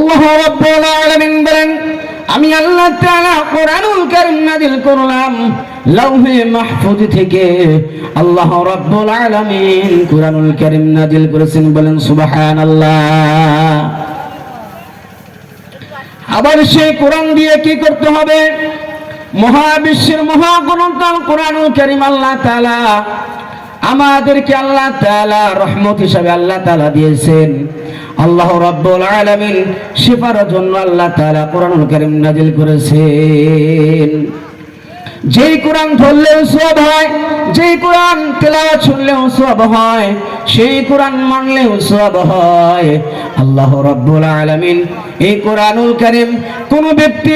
আল্লাহ রাব্বুল আলামিন বলেন, আমি আল্লাহ তাআলা কোরআনুল কারীম নাযিল করলাম লাউহে মাহফুজ থেকে। আল্লাহ রাব্বুল আলামিন কোরআনুল কারীম নাযিল করেছেন, বলেন সুবহানাল্লাহ। আবার সেই কোরআন দিয়ে কি করতে হবে? মহাবিশ্বের মহাগ্রন্থ কোরআনুল কারীম আল্লাহ তাআলা আমাদেরকে আল্লাহ তাআলা রহমত হিসাবে আল্লাহ তাআলা দিয়েছেন। আল্লাহ রাব্বুল আলামিন শিফার জন্য আল্লাহ তাআলা কোরআনুল কারীম নাযিল করেছেন। যেই কোরআন ধরলেও সওয়াব হয়, যেই কোরআন তেলাওয়াত শুনলেও সওয়াব হয়, সেই কোরআন মানলেও সওয়াব হয়। আল্লাহ রাব্বুল আলামিন এই কোরআনুল কারীম কোন ব্যক্তি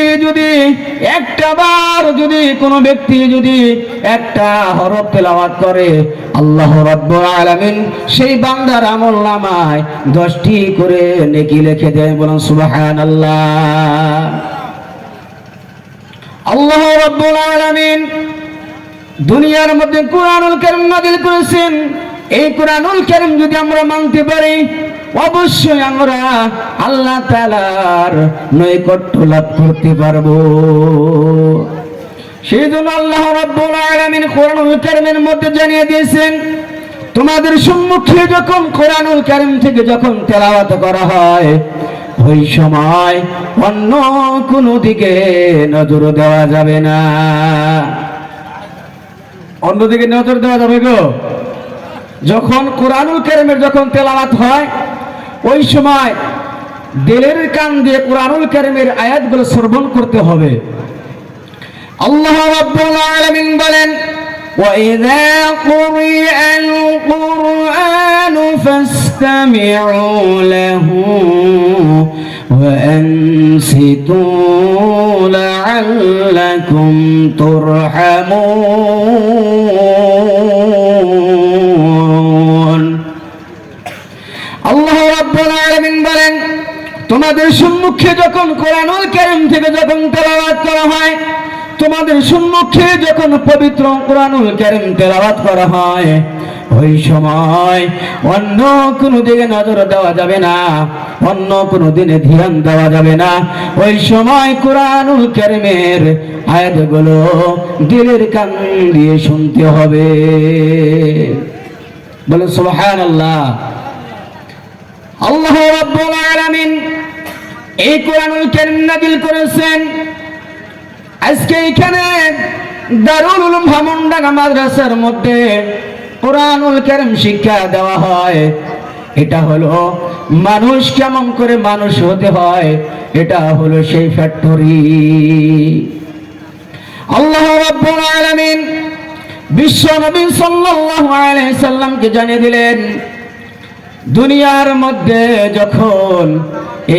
যদি একটা হরফ তেলাওয়াত করে, আল্লাহ রাব্বুল আলামিন সেই বান্দার আমলনামায় 10টি করে নেকি লিখে দেয়, বলেন সুবহানাল্লাহ। আল্লাহ রাব্বুল আলামিন দুনিয়ার মধ্যে কোরআনুল কারীম নাযিল করেছেন। এই কোরআনুল কারীম যদি আমরা মানতে পারি, অবশ্যই আমরা আল্লাহ তাআলার নৈকট্য লাভ করতে পারবো। সেই জন্য আল্লাহ রাব্বুল আলামিন কোরআনুল কারীমের মধ্যে জানিয়ে দিয়েছেন, তোমাদের সম্মুখে যখন কোরআনুল কারীম থেকে যখন তেলাওয়াত করা হয়, ওই সময় অন্য কোনো দিকে নজর দেওয়া যাবে না। অন্যদিকে নজর দেওয়া যাবে গো? যখন কোরআনুল কারীমের যখন তেলাওয়াত হয়, ওই সময় দিলের কান দিয়ে কোরআনুল কারীমের আয়াতগুলো শ্রবণ করতে হবে। আল্লাহ রাব্বুল আলামিন বলেন, وَإِذَا قُرِئَ الْقُرْآنُ فَاسْتَمِعُوا لَهُ وَأَنصِتُوا لَعَلَّكُمْ تُرْحَمُونَ। আল্লাহ রাব্বুল আলামিন বলেন, তোমাদের সম্মুখে যখন কোরআনুল কারীম থেকে যখন তেলাওয়াত করা হয়, তোমাদের সম্মুখে যখন পবিত্র কোরআনুল কারীম তেলাওয়াত করা হয়, ওই সময় অন্য কোনো দিকে নজর দেওয়া যাবে না, অন্য কোনো দিকে ধ্যান দেওয়া যাবে না। ওই সময় কোরআনুল কারীমের আয়াতগুলো দিলের কান দিয়ে শুনতে হবে, বলে সুবহানাল্লাহ। আল্লাহ রাব্বুল আলামিন এই কোরআনুল কারীম নাযিল করেছেন। আজকে এখানে দারুল উলুম ভামুনডাঙ্গা মাদ্রাসার মধ্যে কোরআনুল কারীম শিক্ষা দেওয়া হয়। এটা হলো মানুষ কেমন করে মানুষ হতে হয়, এটা হলো সেই ফ্যাক্টরি। আল্লাহ রাব্বুল আলামিন বিশ্ব নবী সাল্লাল্লাহু আলাইহি সাল্লামকে জানিয়ে দিলেন, দুনিয়ার মধ্যে যখন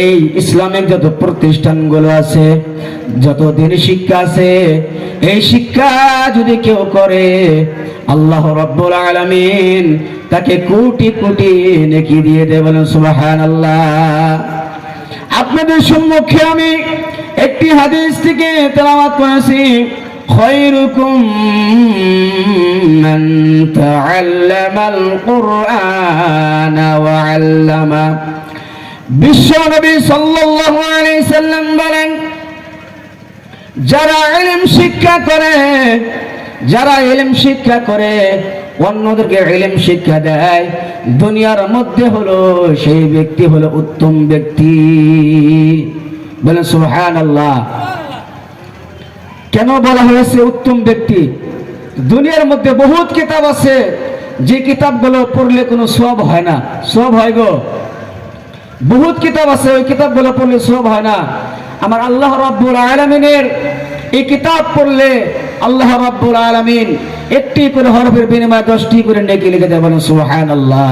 এই ইসলামিক যত প্রতিষ্ঠানগুলো আছে, যত দিনী শিক্ষা আছে, এই শিক্ষা যদি কেউ করে, আল্লাহ রাব্বুল আলামিন তাকে কোটি কোটি নেকি দিয়ে দেবেন, বলেন সুবহানাল্লাহ। আপনাদের সম্মুখে আমি একটি হাদিস থেকে তেলাওয়াত করেছি, খায়রুকুম মান তাআল্লামাল কুরআনা ওয়া আল্লামা। বিশ্ব নবী সাল্লাল্লাহু আলাইহি সাল্লাম বলেন, যারা ইলম শিক্ষা করে অন্যদেরকে ইলম শিক্ষা দেয়, দুনিয়ার মধ্যে হলো সেই ব্যক্তি হলো উত্তম ব্যক্তি, বলেন সুবহানাল্লাহ। কেন বলা হয়েছে উত্তম ব্যক্তি? দুনিয়ার মধ্যে বহুত কিতাব আছে, যে কিতাবগুলো পড়লে কোনো সওয়াব হয় না। সওয়াব হয় গো? বহুত কিতাব আছে, ওই কিতাবগুলো পড়লে সওয়াব হয় না। আমার আল্লাহ রাব্বুল আলামিনের এই কিতাব পড়লে আল্লাহ রাব্বুল আলামিন একটি করে হরফের বিনিময়ে 10টি করে নেকি লিখে দেবেন, সুবহানাল্লাহ।